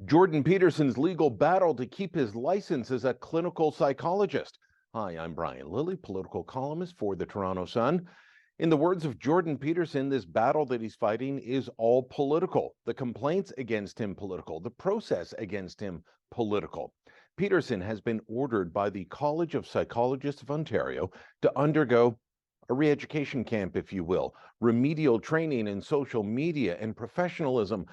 Jordan Peterson's legal battle to keep his license as a clinical psychologist. Hi, I'm Brian Lilley, political columnist for the Toronto Sun. In the words of Jordan Peterson, this battle that he's fighting is all political. The complaints against him political, the process against him political. Peterson has been ordered by the College of Psychologists of Ontario to undergo a re-education camp, if you will, remedial training in social media and professionalism,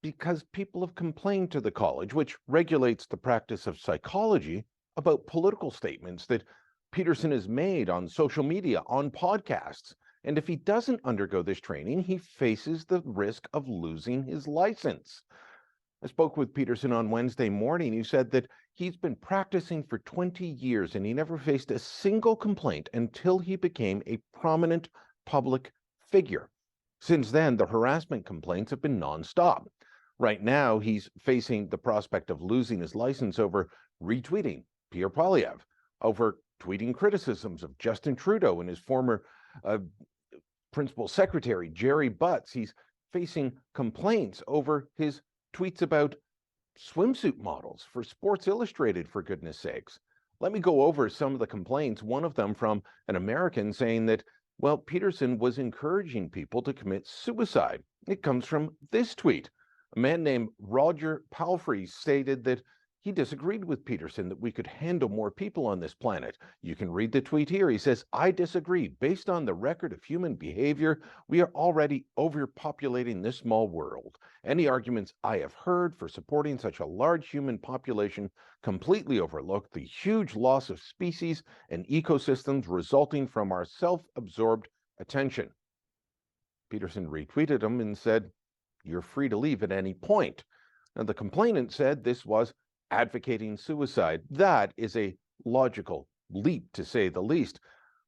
because people have complained to the college, which regulates the practice of psychology, about political statements that Peterson has made on social media, on podcasts. And if he doesn't undergo this training, he faces the risk of losing his license. I spoke with Peterson on Wednesday morning. He said that he's been practicing for 20 years and he never faced a single complaint until he became a prominent public figure. Since then, the harassment complaints have been nonstop. Right now, he's facing the prospect of losing his license over retweeting Pierre Poilievre, over tweeting criticisms of Justin Trudeau and his former principal secretary, Jerry Butts. He's facing complaints over his tweets about swimsuit models for Sports Illustrated, for goodness sakes. Let me go over some of the complaints, one of them from an American saying that, well, Peterson was encouraging people to commit suicide. It comes from this tweet. A man named Roger Palfrey stated that he disagreed with Peterson, that we could handle more people on this planet. You can read the tweet here. He says, I disagree. Based on the record of human behavior, we are already overpopulating this small world. Any arguments I have heard for supporting such a large human population completely overlook the huge loss of species and ecosystems resulting from our self-absorbed attention. Peterson retweeted him and said, you're free to leave at any point. Now, the complainant said this was advocating suicide. That is a logical leap, to say the least.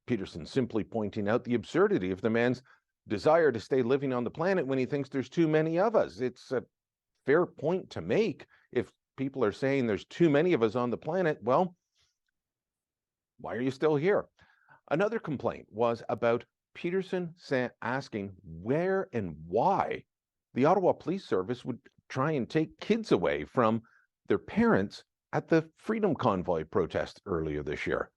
Peterson simply pointing out the absurdity of the man's desire to stay living on the planet when he thinks there's too many of us. It's a fair point to make. If people are saying there's too many of us on the planet, well, why are you still here? Another complaint was about Peterson asking where and why the Ottawa Police Service would try and take kids away from their parents at the Freedom Convoy protest earlier this year.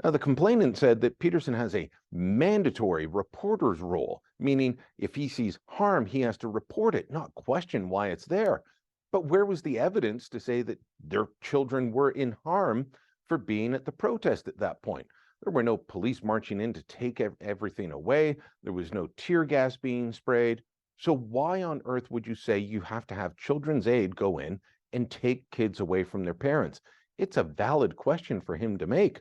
Now, the complainant said that Peterson has a mandatory reporter's role, meaning if he sees harm, he has to report it, not question why it's there. But where was the evidence to say that their children were in harm for being at the protest at that point? There were no police marching in to take everything away. There was no tear gas being sprayed. So why on earth would you say you have to have Children's Aid go in and take kids away from their parents? It's a valid question for him to make.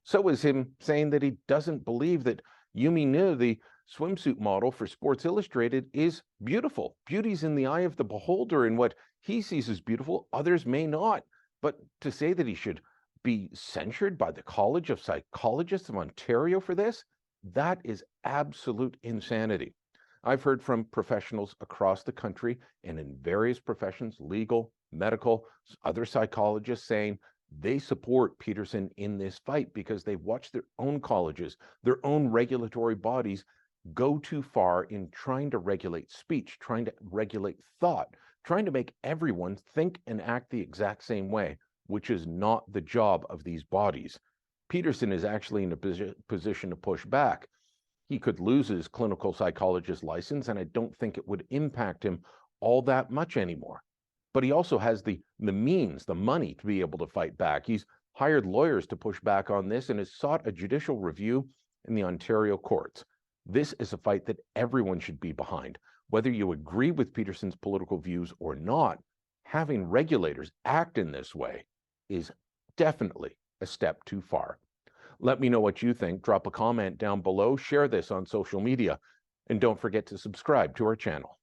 So is him saying that he doesn't believe that Yumi Nu, the swimsuit model for Sports Illustrated, is beautiful. Beauty's in the eye of the beholder, and what he sees as beautiful, others may not. But to say that he should be censured by the College of Psychologists of Ontario for this, that is absolute insanity. I've heard from professionals across the country and in various professions, legal, medical, other psychologists, saying they support Peterson in this fight because they've watched their own colleges, their own regulatory bodies go too far in trying to regulate speech, trying to regulate thought, trying to make everyone think and act the exact same way, which is not the job of these bodies. Peterson is actually in a position to push back. He could lose his clinical psychologist license, and I don't think it would impact him all that much anymore. But he also has the means, the money to be able to fight back. He's hired lawyers to push back on this and has sought a judicial review in the Ontario courts. This is a fight that everyone should be behind. Whether you agree with Peterson's political views or not, having regulators act in this way is definitely a step too far. Let me know what you think. Drop a comment down below. Share this on social media. And don't forget to subscribe to our channel.